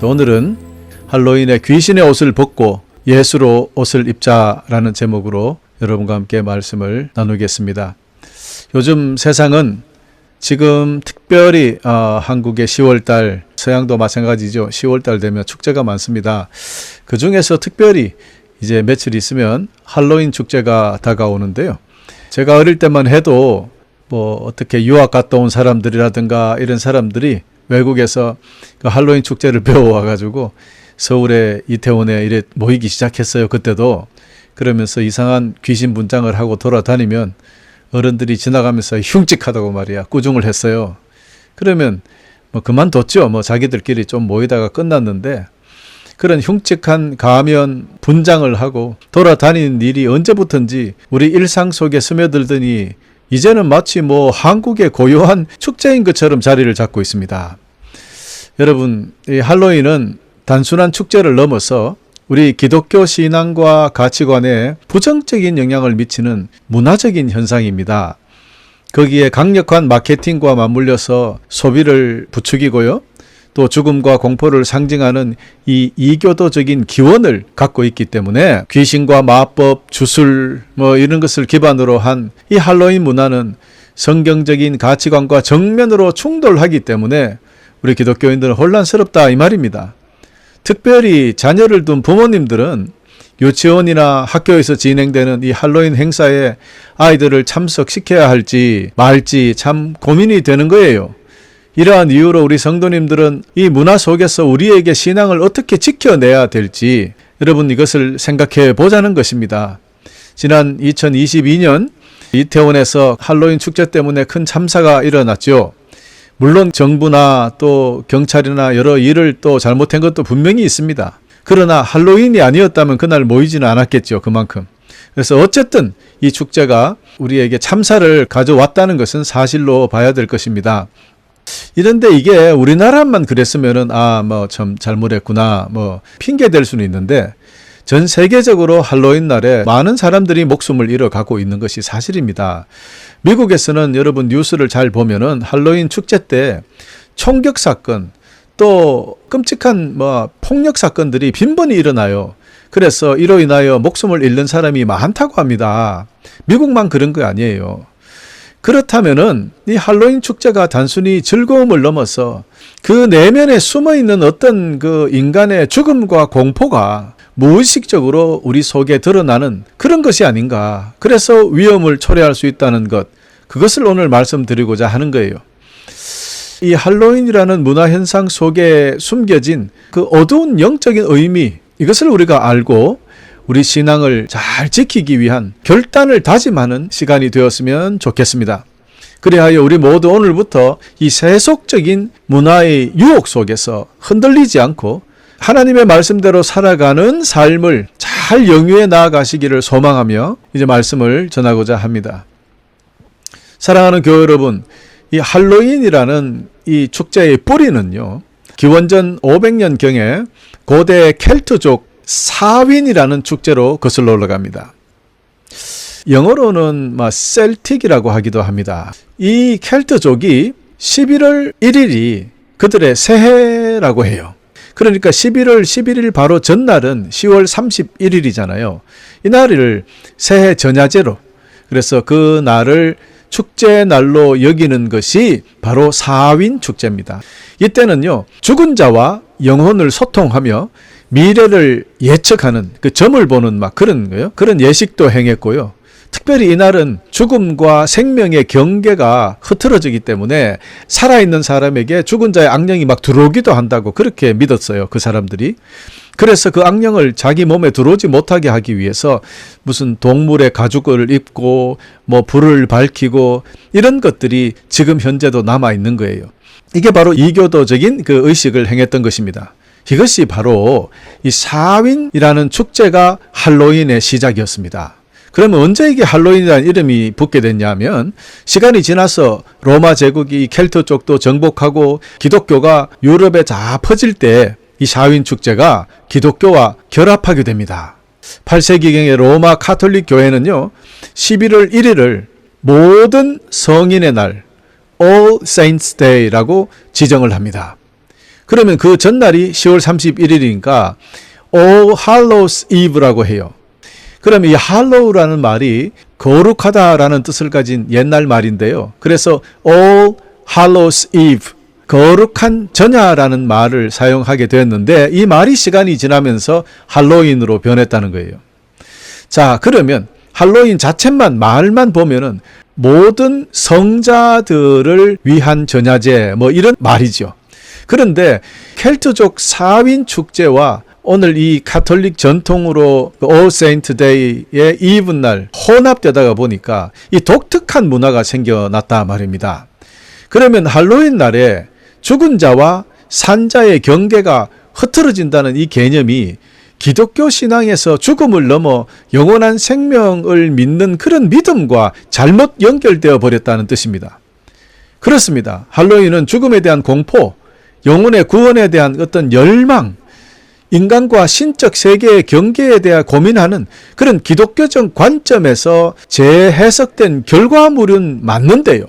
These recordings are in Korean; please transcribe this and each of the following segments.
오늘은 할로윈에 귀신의 옷을 벗고 예수로 옷을 입자라는 제목으로 여러분과 함께 말씀을 나누겠습니다. 요즘 세상은 지금 특별히 한국의 10월달, 서양도 마찬가지죠. 10월달 되면 축제가 많습니다. 그 중에서 특별히 이제 며칠 있으면 할로윈 축제가 다가오는데요. 제가 어릴 때만 해도 어떻게 유학 갔다 온 사람들이라든가 이런 사람들이 외국에서 그 할로윈 축제를 배워와가지고 서울에 이태원에 이래 모이기 시작했어요. 그때도. 그러면서 이상한 귀신 분장을 하고 돌아다니면 어른들이 지나가면서 흉측하다고 말이야. 꾸중을 했어요. 그러면 그만뒀죠. 자기들끼리 좀 모이다가 끝났는데 그런 흉측한 가면 분장을 하고 돌아다니는 일이 언제부턴지 우리 일상 속에 스며들더니 이제는 마치 한국의 고유한 축제인 것처럼 자리를 잡고 있습니다. 여러분, 이 할로윈은 단순한 축제를 넘어서 우리 기독교 신앙과 가치관에 부정적인 영향을 미치는 문화적인 현상입니다. 거기에 강력한 마케팅과 맞물려서 소비를 부추기고요. 또 죽음과 공포를 상징하는 이 이교도적인 기원을 갖고 있기 때문에 귀신과 마법, 주술 이런 것을 기반으로 한 이 할로윈 문화는 성경적인 가치관과 정면으로 충돌하기 때문에 우리 기독교인들은 혼란스럽다 이 말입니다. 특별히 자녀를 둔 부모님들은 유치원이나 학교에서 진행되는 이 할로윈 행사에 아이들을 참석시켜야 할지 말지 참 고민이 되는 거예요. 이러한 이유로 우리 성도님들은 이 문화 속에서 우리에게 신앙을 어떻게 지켜내야 될지 여러분 이것을 생각해 보자는 것입니다. 지난 2022년 이태원에서 할로윈 축제 때문에 큰 참사가 일어났죠. 물론 정부나 또 경찰이나 여러 일을 또 잘못한 것도 분명히 있습니다. 그러나 할로윈이 아니었다면 그날 모이지는 않았겠죠. 그만큼. 그래서 어쨌든 이 축제가 우리에게 참사를 가져왔다는 것은 사실로 봐야 될 것입니다. 이런데 이게 우리나라만 그랬으면은 참 잘못했구나 핑계 댈 수는 있는데 전 세계적으로 할로윈 날에 많은 사람들이 목숨을 잃어가고 있는 것이 사실입니다. 미국에서는 여러분 뉴스를 잘 보면은 할로윈 축제 때 총격 사건 또 끔찍한 폭력 사건들이 빈번히 일어나요. 그래서 이로 인하여 목숨을 잃는 사람이 많다고 합니다. 미국만 그런 거 아니에요. 그렇다면은 이 할로윈 축제가 단순히 즐거움을 넘어서 그 내면에 숨어있는 어떤 그 인간의 죽음과 공포가 무의식적으로 우리 속에 드러나는 그런 것이 아닌가. 그래서 위험을 초래할 수 있다는 것, 그것을 오늘 말씀드리고자 하는 거예요. 이 할로윈이라는 문화현상 속에 숨겨진 그 어두운 영적인 의미, 이것을 우리가 알고 우리 신앙을 잘 지키기 위한 결단을 다짐하는 시간이 되었으면 좋겠습니다. 그리하여 우리 모두 오늘부터 이 세속적인 문화의 유혹 속에서 흔들리지 않고 하나님의 말씀대로 살아가는 삶을 잘 영위해 나아가시기를 소망하며 이제 말씀을 전하고자 합니다. 사랑하는 교회 여러분, 이 할로윈이라는 이 축제의 뿌리는요, 기원전 500년경에 고대 켈트족 사윈이라는 축제로 거슬러 올라갑니다. 영어로는 셀틱이라고 하기도 합니다. 이 켈트족이 11월 1일이 그들의 새해라고 해요. 그러니까 11월 11일 바로 전날은 10월 31일이잖아요. 이 날을 새해 전야제로, 그래서 그 날을 축제 날로 여기는 것이 바로 사윈 축제입니다. 이때는요, 죽은 자와 영혼을 소통하며 미래를 예측하는 그 점을 보는 그런 거예요. 그런 예식도 행했고요. 특별히 이날은 죽음과 생명의 경계가 흐트러지기 때문에 살아있는 사람에게 죽은 자의 악령이 들어오기도 한다고 그렇게 믿었어요. 그 사람들이. 그래서 그 악령을 자기 몸에 들어오지 못하게 하기 위해서 무슨 동물의 가죽을 입고 불을 밝히고 이런 것들이 지금 현재도 남아있는 거예요. 이게 바로 이교도적인 그 의식을 행했던 것입니다. 이것이 바로 이 사윈이라는 축제가 할로윈의 시작이었습니다. 그러면 언제 이게 할로윈이라는 이름이 붙게 됐냐면 시간이 지나서 로마 제국이 켈트 쪽도 정복하고 기독교가 유럽에 다 퍼질 때 이 사윈 축제가 기독교와 결합하게 됩니다. 8세기경의 로마 카톨릭 교회는요, 11월 1일을 모든 성인의 날, All Saints Day라고 지정을 합니다. 그러면 그 전날이 10월 31일이니까 All Hallows Eve라고 해요. 그럼 이 Hallow라는 말이 거룩하다라는 뜻을 가진 옛날 말인데요. 그래서 All Hallows Eve, 거룩한 전야라는 말을 사용하게 되었는데 이 말이 시간이 지나면서 할로윈으로 변했다는 거예요. 자, 그러면 할로윈 자체만 말만 보면은 모든 성자들을 위한 전야제 뭐 이런 말이죠. 그런데 켈트족 사윈 축제와 오늘 이 가톨릭 전통으로 All Saint Day의 이브날 혼합되다가 보니까 이 독특한 문화가 생겨났다 말입니다. 그러면 할로윈 날에 죽은 자와 산자의 경계가 흐트러진다는 이 개념이 기독교 신앙에서 죽음을 넘어 영원한 생명을 믿는 그런 믿음과 잘못 연결되어 버렸다는 뜻입니다. 그렇습니다. 할로윈은 죽음에 대한 공포, 영혼의 구원에 대한 어떤 열망, 인간과 신적 세계의 경계에 대해 고민하는 그런 기독교적 관점에서 재해석된 결과물은 맞는데요.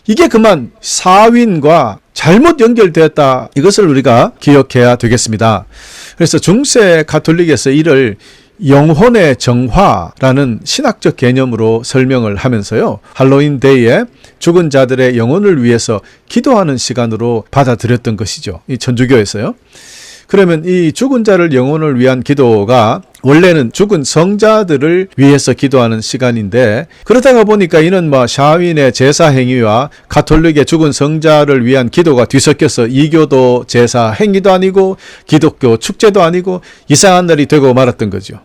이게 그만 사윈과 잘못 연결되었다. 이것을 우리가 기억해야 되겠습니다. 그래서 중세 가톨릭에서 이를 영혼의 정화라는 신학적 개념으로 설명을 하면서요. 할로윈 데이에 죽은 자들의 영혼을 위해서 기도하는 시간으로 받아들였던 것이죠. 이 천주교에서요. 그러면 이 죽은 자를 영혼을 위한 기도가 원래는 죽은 성자들을 위해서 기도하는 시간인데 그러다가 보니까 이는 샤윈의 제사 행위와 가톨릭의 죽은 성자를 위한 기도가 뒤섞여서 이교도 제사 행위도 아니고 기독교 축제도 아니고 이상한 날이 되고 말았던 거죠.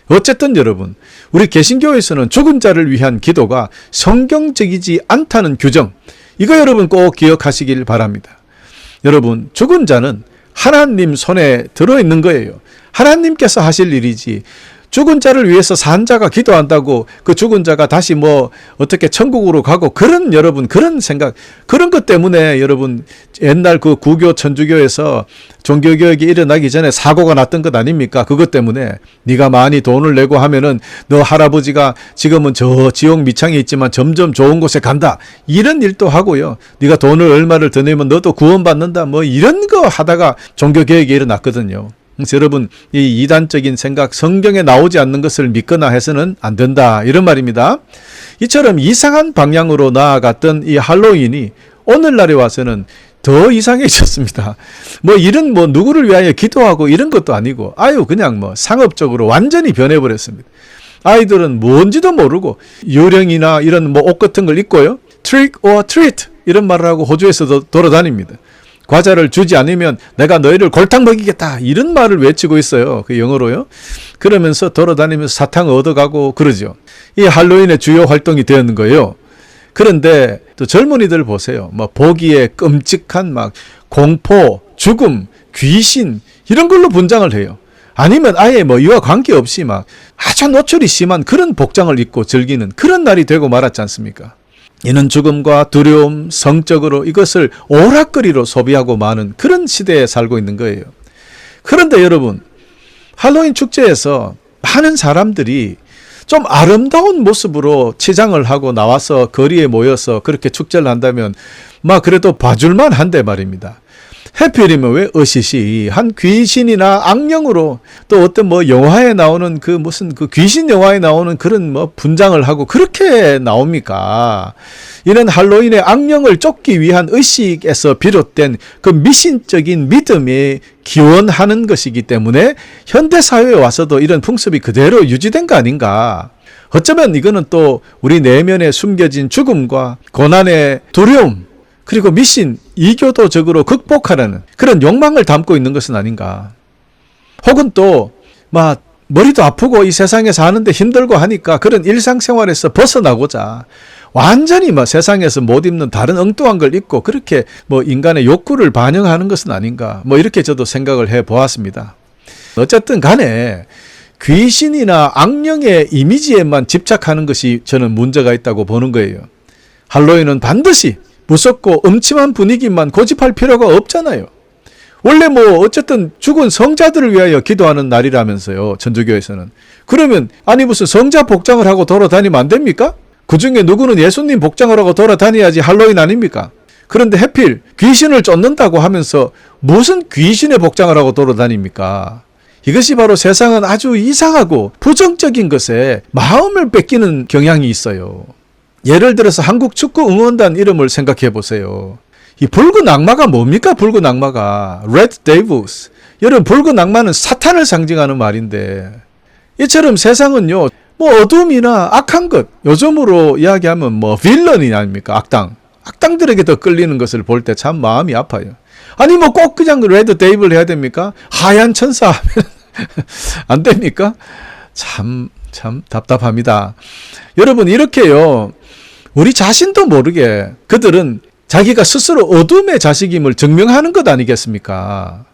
어쨌든 여러분, 우리 개신교에서는 죽은 자를 위한 기도가 성경적이지 않다는 규정, 이거 여러분 꼭 기억하시길 바랍니다. 여러분, 죽은 자는 하나님 손에 들어있는 거예요. 하나님께서 하실 일이지. 죽은 자를 위해서 산 자가 기도한다고 그 죽은 자가 다시 어떻게 천국으로 가고 여러분 그런 생각, 그런 것 때문에 여러분 옛날 그 구교 천주교에서 종교개혁이 일어나기 전에 사고가 났던 것 아닙니까? 그것 때문에 네가 많이 돈을 내고 하면은 너 할아버지가 지금은 저 지옥 밑창에 있지만 점점 좋은 곳에 간다. 이런 일도 하고요. 네가 돈을 얼마를 더 내면 너도 구원받는다. 이런 거 하다가 종교개혁이 일어났거든요. 그래서 여러분, 이 이단적인 생각, 성경에 나오지 않는 것을 믿거나 해서는 안 된다. 이런 말입니다. 이처럼 이상한 방향으로 나아갔던 이 할로윈이 오늘날에 와서는 더 이상해졌습니다. 이런 누구를 위하여 기도하고 이런 것도 아니고 그냥 상업적으로 완전히 변해버렸습니다. 아이들은 뭔지도 모르고 유령이나 이런 옷 같은 걸 입고요. trick or treat 이런 말을 하고 호주에서도 돌아다닙니다. 과자를 주지 않으면 내가 너희를 골탕 먹이겠다. 이런 말을 외치고 있어요. 그 영어로요. 그러면서 돌아다니면서 사탕을 얻어가고 그러죠. 이 할로윈의 주요 활동이 되었는 거예요. 그런데 또 젊은이들 보세요. 보기에 끔찍한 공포, 죽음, 귀신 이런 걸로 분장을 해요. 아니면 아예 이와 관계없이 아주 노출이 심한 그런 복장을 입고 즐기는 그런 날이 되고 말았지 않습니까? 이는 죽음과 두려움, 성적으로 이것을 오락거리로 소비하고 마는 그런 시대에 살고 있는 거예요. 그런데 여러분, 할로윈 축제에서 많은 사람들이 좀 아름다운 모습으로 치장을 하고 나와서 거리에 모여서 그렇게 축제를 한다면 그래도 봐줄만 한데 말입니다. 해필이면 왜 한 귀신이나 악령으로 또 어떤 영화에 나오는 그 귀신 영화에 나오는 그런 분장을 하고 그렇게 나옵니까? 이는 할로윈의 악령을 쫓기 위한 의식에서 비롯된 그 미신적인 믿음이 기원하는 것이기 때문에 현대사회에 와서도 이런 풍습이 그대로 유지된 거 아닌가? 어쩌면 이거는 또 우리 내면에 숨겨진 죽음과 고난의 두려움, 그리고 미신, 이교도적으로 극복하라는 그런 욕망을 담고 있는 것은 아닌가. 혹은 또 머리도 아프고 이 세상에 사는데 힘들고 하니까 그런 일상생활에서 벗어나고자 완전히 세상에서 못 입는 다른 엉뚱한 걸 입고 그렇게 인간의 욕구를 반영하는 것은 아닌가. 이렇게 저도 생각을 해보았습니다. 어쨌든 간에 귀신이나 악령의 이미지에만 집착하는 것이 저는 문제가 있다고 보는 거예요. 할로윈은 반드시 무섭고 음침한 분위기만 고집할 필요가 없잖아요. 원래 어쨌든 죽은 성자들을 위하여 기도하는 날이라면서요. 천주교에서는. 그러면 무슨 성자 복장을 하고 돌아다니면 안 됩니까? 그중에 누구는 예수님 복장을 하고 돌아다녀야지 할로윈 아닙니까? 그런데 하필 귀신을 쫓는다고 하면서 무슨 귀신의 복장을 하고 돌아다닙니까? 이것이 바로 세상은 아주 이상하고 부정적인 것에 마음을 뺏기는 경향이 있어요. 예를 들어서 한국 축구 응원단 이름을 생각해 보세요. 이 붉은 악마가 뭡니까? 붉은 악마가 Red Devils. 여러분, 붉은 악마는 사탄을 상징하는 말인데, 이처럼 세상은요, 뭐 어둠이나 악한 것, 요즘으로 이야기하면 뭐 빌런이 아닙니까? 악당들에게 더 끌리는 것을 볼 때 참 마음이 아파요. 아니 뭐 꼭 그냥 레드 데이블 해야 됩니까? 하얀 천사 하면 안 됩니까? 참 답답합니다. 여러분, 이렇게요, 우리 자신도 모르게 그들은 자기가 스스로 어둠의 자식임을 증명하는 것 아니겠습니까?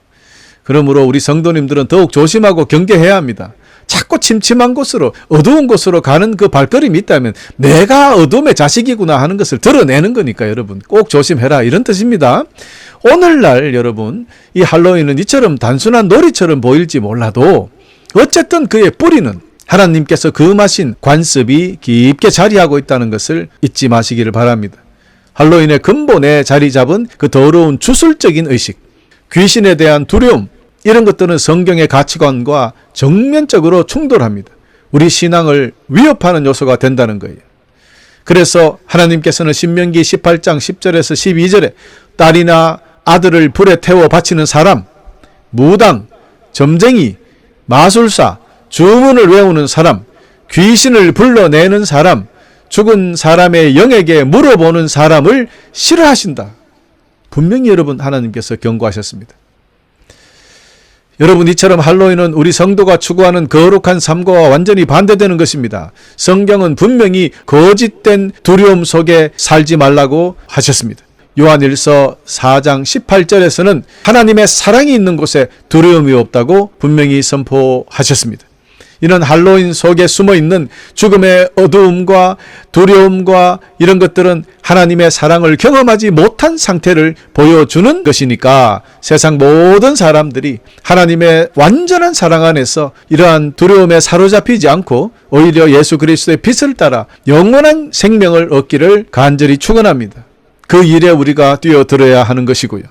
그러므로 우리 성도님들은 더욱 조심하고 경계해야 합니다. 자꾸 침침한 곳으로, 어두운 곳으로 가는 그 발걸음이 있다면 내가 어둠의 자식이구나 하는 것을 드러내는 거니까 여러분 꼭 조심해라, 이런 뜻입니다. 오늘날 여러분, 이 할로윈은 이처럼 단순한 놀이처럼 보일지 몰라도 어쨌든 그의 뿌리는 하나님께서 금하신 관습이 깊게 자리하고 있다는 것을 잊지 마시기를 바랍니다. 할로윈의 근본에 자리 잡은 그 더러운 주술적인 의식, 귀신에 대한 두려움, 이런 것들은 성경의 가치관과 정면적으로 충돌합니다. 우리 신앙을 위협하는 요소가 된다는 거예요. 그래서 하나님께서는 신명기 18장 10절에서 12절에 딸이나 아들을 불에 태워 바치는 사람, 무당, 점쟁이, 마술사, 주문을 외우는 사람, 귀신을 불러내는 사람, 죽은 사람의 영에게 물어보는 사람을 싫어하신다. 분명히 여러분, 하나님께서 경고하셨습니다. 여러분, 이처럼 할로윈은 우리 성도가 추구하는 거룩한 삶과 완전히 반대되는 것입니다. 성경은 분명히 거짓된 두려움 속에 살지 말라고 하셨습니다. 요한일서 4장 18절에서는 하나님의 사랑이 있는 곳에 두려움이 없다고 분명히 선포하셨습니다. 이는 할로윈 속에 숨어있는 죽음의 어두움과 두려움과 이런 것들은 하나님의 사랑을 경험하지 못한 상태를 보여주는 것이니까 세상 모든 사람들이 하나님의 완전한 사랑 안에서 이러한 두려움에 사로잡히지 않고 오히려 예수 그리스도의 빛을 따라 영원한 생명을 얻기를 간절히 축원합니다. 그 일에 우리가 뛰어들어야 하는 것이고요.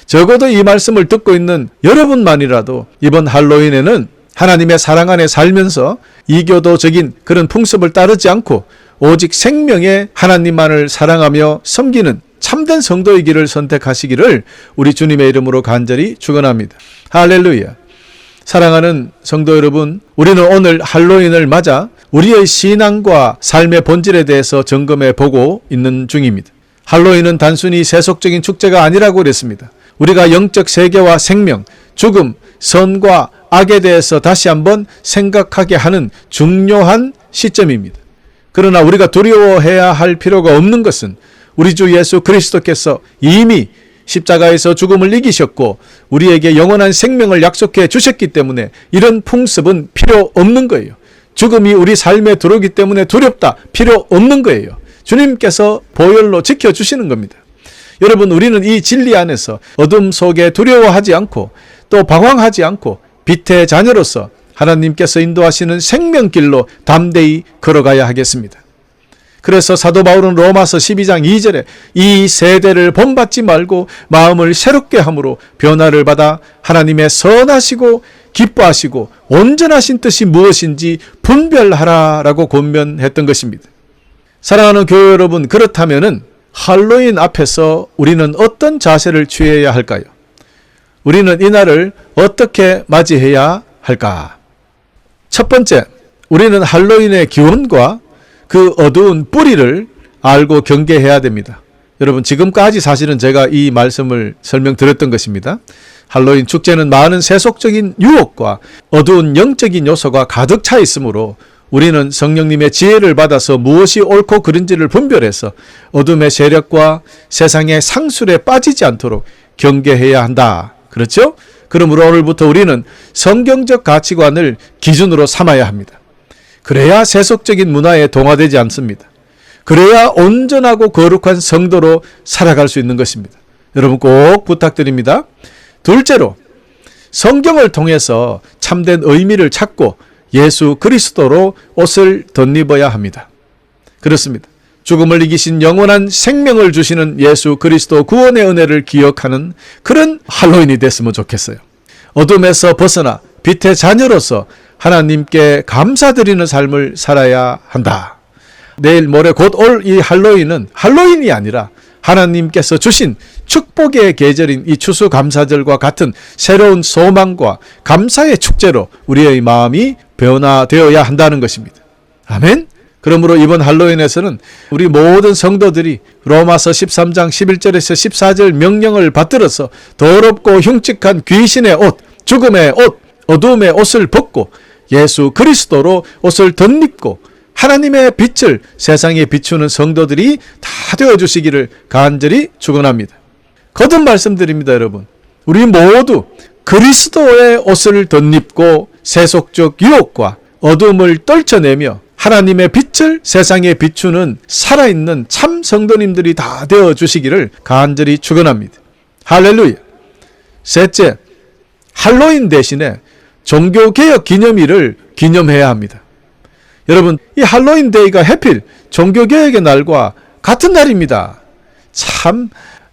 적어도 이 말씀을 듣고 있는 여러분만이라도 이번 할로윈에는 하나님의 사랑 안에 살면서 이교도적인 그런 풍습을 따르지 않고 오직 생명의 하나님만을 사랑하며 섬기는 참된 성도의 길을 선택하시기를 우리 주님의 이름으로 간절히 축원합니다. 할렐루야. 사랑하는 성도 여러분, 우리는 오늘 할로윈을 맞아 우리의 신앙과 삶의 본질에 대해서 점검해 보고 있는 중입니다. 할로윈은 단순히 세속적인 축제가 아니라고 그랬습니다. 우리가 영적 세계와 생명, 죽음, 선과 악에 대해서 다시 한번 생각하게 하는 중요한 시점입니다. 그러나 우리가 두려워해야 할 필요가 없는 것은 우리 주 예수 그리스도께서 이미 십자가에서 죽음을 이기셨고 우리에게 영원한 생명을 약속해 주셨기 때문에 이런 풍습은 필요 없는 거예요. 죽음이 우리 삶에 들어오기 때문에 두렵다, 필요 없는 거예요. 주님께서 보혈로 지켜주시는 겁니다. 여러분, 우리는 이 진리 안에서 어둠 속에 두려워하지 않고 또 방황하지 않고 빛의 자녀로서 하나님께서 인도하시는 생명길로 담대히 걸어가야 하겠습니다. 그래서 사도 바울은 로마서 12장 2절에 이 세대를 본받지 말고 마음을 새롭게 함으로 변화를 받아 하나님의 선하시고 기뻐하시고 온전하신 뜻이 무엇인지 분별하라라고 권면했던 것입니다. 사랑하는 교회 여러분, 그렇다면은 할로윈 앞에서 우리는 어떤 자세를 취해야 할까요? 우리는 이날을 어떻게 맞이해야 할까? 첫 번째, 우리는 할로윈의 기원과 그 어두운 뿌리를 알고 경계해야 됩니다. 여러분, 지금까지 사실은 제가 이 말씀을 설명드렸던 것입니다. 할로윈 축제는 많은 세속적인 유혹과 어두운 영적인 요소가 가득 차 있으므로 우리는 성령님의 지혜를 받아서 무엇이 옳고 그른지를 분별해서 어둠의 세력과 세상의 상술에 빠지지 않도록 경계해야 한다. 그렇죠? 그러므로 오늘부터 우리는 성경적 가치관을 기준으로 삼아야 합니다. 그래야 세속적인 문화에 동화되지 않습니다. 그래야 온전하고 거룩한 성도로 살아갈 수 있는 것입니다. 여러분 꼭 부탁드립니다. 둘째로, 성경을 통해서 참된 의미를 찾고 예수 그리스도로 옷을 덧입어야 합니다. 그렇습니다. 죽음을 이기신 영원한 생명을 주시는 예수 그리스도 구원의 은혜를 기억하는 그런 할로윈이 됐으면 좋겠어요. 어둠에서 벗어나 빛의 자녀로서 하나님께 감사드리는 삶을 살아야 한다. 내일 모레 곧 올 이 할로윈은 할로윈이 아니라 하나님께서 주신 축복의 계절인 이 추수감사절과 같은 새로운 소망과 감사의 축제로 우리의 마음이 변화되어야 한다는 것입니다. 아멘. 그러므로 이번 할로윈에서는 우리 모든 성도들이 로마서 13장 11절에서 14절 명령을 받들어서 더럽고 흉측한 귀신의 옷, 죽음의 옷, 어두움의 옷을 벗고 예수 그리스도로 옷을 덧입고 하나님의 빛을 세상에 비추는 성도들이 다 되어주시기를 간절히 축원합니다. 거듭 말씀드립니다, 여러분. 우리 모두 그리스도의 옷을 덧입고 세속적 유혹과 어둠을 떨쳐내며 하나님의 빛을 세상에 비추는 살아있는 참 성도님들이 다 되어주시기를 간절히 축원합니다. 할렐루야. 셋째, 할로윈 대신에 종교개혁 기념일을 기념해야 합니다. 여러분, 이 할로윈 데이가 해필 종교개혁의 날과 같은 날입니다. 참,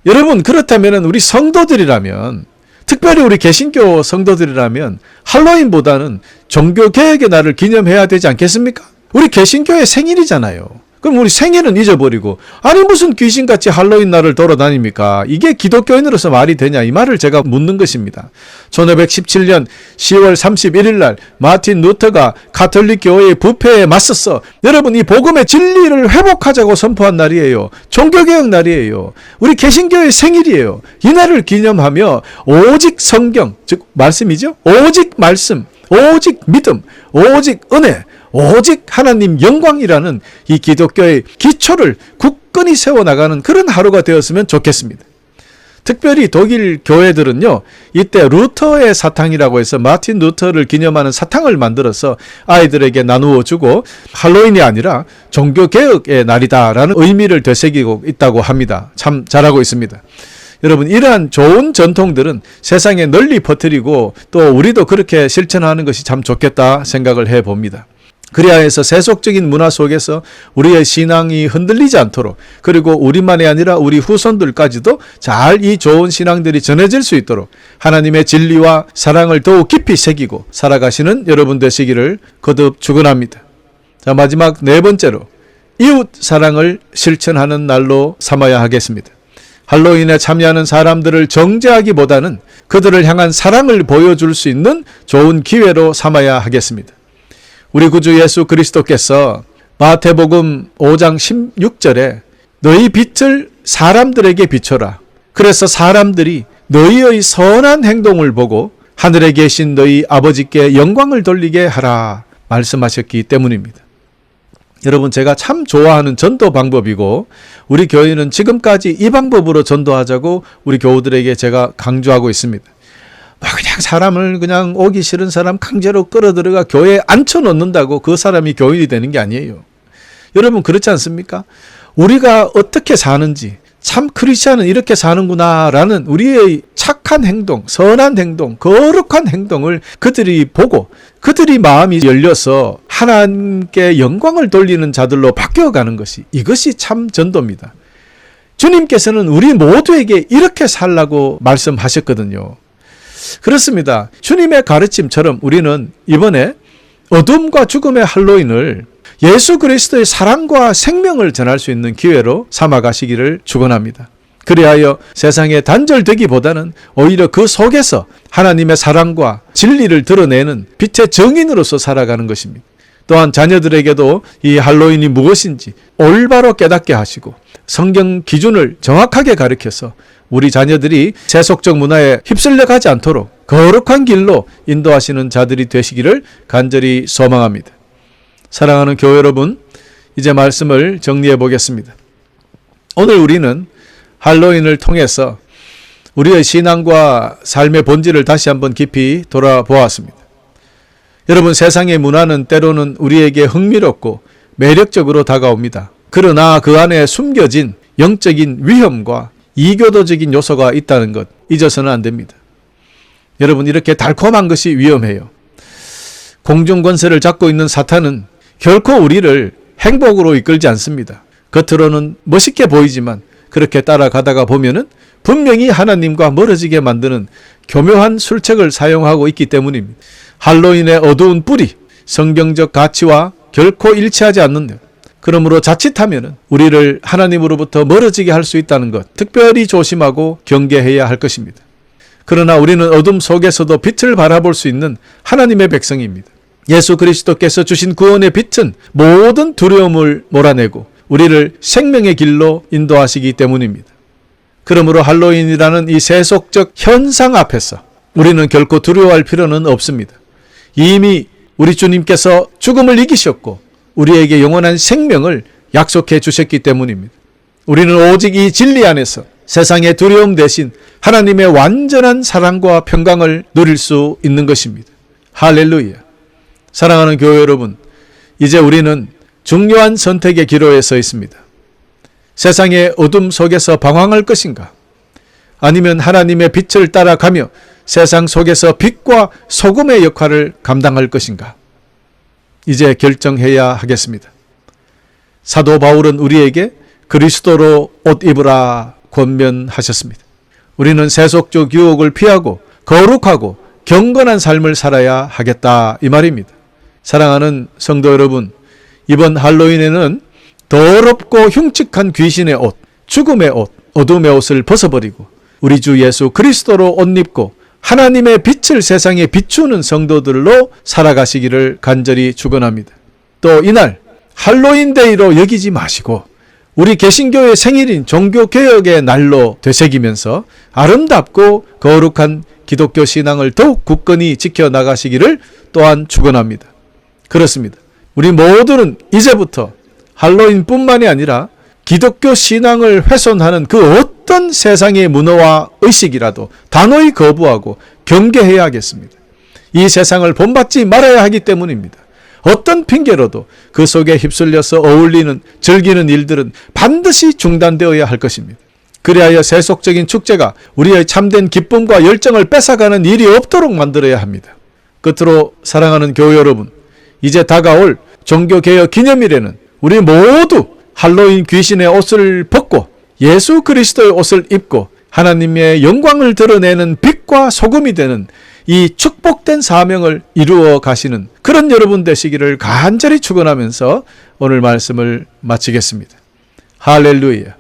여러분, 그렇다면 우리 성도들이라면, 특별히 우리 개신교 성도들이라면 할로윈보다는 종교개혁의 날을 기념해야 되지 않겠습니까? 우리 개신교의 생일이잖아요. 그럼 우리 생일은 잊어버리고, 아니 무슨 귀신같이 할로윈 날을 돌아다닙니까? 이게 기독교인으로서 말이 되냐? 이 말을 제가 묻는 것입니다. 1517년 10월 31일 날 마틴 루터가 가톨릭 교회의 부패에 맞섰어. 여러분, 이 복음의 진리를 회복하자고 선포한 날이에요. 종교개혁 날이에요. 우리 개신교의 생일이에요. 이 날을 기념하며 오직 성경, 즉 말씀이죠. 오직 말씀, 오직 믿음, 오직 은혜, 오직 하나님 영광이라는 이 기독교의 기초를 굳건히 세워나가는 그런 하루가 되었으면 좋겠습니다. 특별히 독일 교회들은요, 이때 루터의 사탕이라고 해서 마틴 루터를 기념하는 사탕을 만들어서 아이들에게 나누어 주고 할로윈이 아니라 종교개혁의 날이다라는 의미를 되새기고 있다고 합니다. 참 잘하고 있습니다. 여러분, 이러한 좋은 전통들은 세상에 널리 퍼뜨리고 또 우리도 그렇게 실천하는 것이 참 좋겠다 생각을 해봅니다. 그래야 해서 세속적인 문화 속에서 우리의 신앙이 흔들리지 않도록, 그리고 우리만이 아니라 우리 후손들까지도 잘 이 좋은 신앙들이 전해질 수 있도록 하나님의 진리와 사랑을 더욱 깊이 새기고 살아가시는 여러분 되시기를 거듭 축원합니다. 자, 마지막 네 번째로 이웃 사랑을 실천하는 날로 삼아야 하겠습니다. 할로윈에 참여하는 사람들을 정죄하기보다는 그들을 향한 사랑을 보여줄 수 있는 좋은 기회로 삼아야 하겠습니다. 우리 구주 예수 그리스도께서 마태복음 5장 16절에 너희 빛을 사람들에게 비춰라. 그래서 사람들이 너희의 선한 행동을 보고 하늘에 계신 너희 아버지께 영광을 돌리게 하라 말씀하셨기 때문입니다. 여러분, 제가 참 좋아하는 전도 방법이고 우리 교회는 지금까지 이 방법으로 전도하자고 우리 교우들에게 제가 강조하고 있습니다. 그냥 사람을 그냥 오기 싫은 사람 강제로 끌어들여가 교회에 앉혀놓는다고 그 사람이 교인이 되는 게 아니에요. 여러분, 그렇지 않습니까? 우리가 어떻게 사는지, 참 크리스찬은 이렇게 사는구나라는 우리의 착한 행동, 선한 행동, 거룩한 행동을 그들이 보고 그들이 마음이 열려서 하나님께 영광을 돌리는 자들로 바뀌어가는 것이, 이것이 참 전도입니다. 주님께서는 우리 모두에게 이렇게 살라고 말씀하셨거든요. 그렇습니다. 주님의 가르침처럼 우리는 이번에 어둠과 죽음의 할로윈을 예수 그리스도의 사랑과 생명을 전할 수 있는 기회로 삼아가시기를 축원합니다. 그리하여 세상에 단절되기보다는 오히려 그 속에서 하나님의 사랑과 진리를 드러내는 빛의 정인으로서 살아가는 것입니다. 또한 자녀들에게도 이 할로윈이 무엇인지 올바로 깨닫게 하시고 성경 기준을 정확하게 가르쳐서 우리 자녀들이 세속적 문화에 휩쓸려 가지 않도록 거룩한 길로 인도하시는 자들이 되시기를 간절히 소망합니다. 사랑하는 교회 여러분, 이제 말씀을 정리해 보겠습니다. 오늘 우리는 할로윈을 통해서 우리의 신앙과 삶의 본질을 다시 한번 깊이 돌아보았습니다. 여러분, 세상의 문화는 때로는 우리에게 흥미롭고 매력적으로 다가옵니다. 그러나 그 안에 숨겨진 영적인 위험과 이교도적인 요소가 있다는 것 잊어서는 안 됩니다. 여러분, 이렇게 달콤한 것이 위험해요. 공중 권세를 잡고 있는 사탄은 결코 우리를 행복으로 이끌지 않습니다. 겉으로는 멋있게 보이지만 그렇게 따라가다가 보면은 분명히 하나님과 멀어지게 만드는 교묘한 술책을 사용하고 있기 때문입니다. 할로윈의 어두운 뿌리, 성경적 가치와 결코 일치하지 않는다. 그러므로 자칫하면 우리를 하나님으로부터 멀어지게 할 수 있다는 것, 특별히 조심하고 경계해야 할 것입니다. 그러나 우리는 어둠 속에서도 빛을 바라볼 수 있는 하나님의 백성입니다. 예수 그리스도께서 주신 구원의 빛은 모든 두려움을 몰아내고 우리를 생명의 길로 인도하시기 때문입니다. 그러므로 할로윈이라는 이 세속적 현상 앞에서 우리는 결코 두려워할 필요는 없습니다. 이미 우리 주님께서 죽음을 이기셨고 우리에게 영원한 생명을 약속해 주셨기 때문입니다. 우리는 오직 이 진리 안에서 세상의 두려움 대신 하나님의 완전한 사랑과 평강을 누릴 수 있는 것입니다. 할렐루야. 사랑하는 교회 여러분, 이제 우리는 중요한 선택의 기로에 서 있습니다. 세상의 어둠 속에서 방황할 것인가? 아니면 하나님의 빛을 따라가며 세상 속에서 빛과 소금의 역할을 감당할 것인가? 이제 결정해야 하겠습니다. 사도 바울은 우리에게 그리스도로 옷 입으라 권면하셨습니다. 우리는 세속적 유혹을 피하고 거룩하고 경건한 삶을 살아야 하겠다 이 말입니다. 사랑하는 성도 여러분, 이번 할로윈에는 더럽고 흉측한 귀신의 옷, 죽음의 옷, 어둠의 옷을 벗어버리고 우리 주 예수 그리스도로 옷 입고 하나님의 빛을 세상에 비추는 성도들로 살아가시기를 간절히 축원합니다. 또 이날 할로윈데이로 여기지 마시고 우리 개신교의 생일인 종교개혁의 날로 되새기면서 아름답고 거룩한 기독교 신앙을 더욱 굳건히 지켜나가시기를 또한 축원합니다. 그렇습니다. 우리 모두는 이제부터 할로윈뿐만이 아니라 기독교 신앙을 훼손하는 그 어떤 세상의 문화와 의식이라도 단호히 거부하고 경계해야 하겠습니다. 이 세상을 본받지 말아야 하기 때문입니다. 어떤 핑계로도 그 속에 휩쓸려서 어울리는, 즐기는 일들은 반드시 중단되어야 할 것입니다. 그리하여 세속적인 축제가 우리의 참된 기쁨과 열정을 뺏어가는 일이 없도록 만들어야 합니다. 끝으로 사랑하는 교회 여러분, 이제 다가올 종교개혁 기념일에는 우리 모두 할로윈 귀신의 옷을 벗고 예수 그리스도의 옷을 입고 하나님의 영광을 드러내는 빛과 소금이 되는 이 축복된 사명을 이루어 가시는 그런 여러분 되시기를 간절히 축원하면서 오늘 말씀을 마치겠습니다. 할렐루야.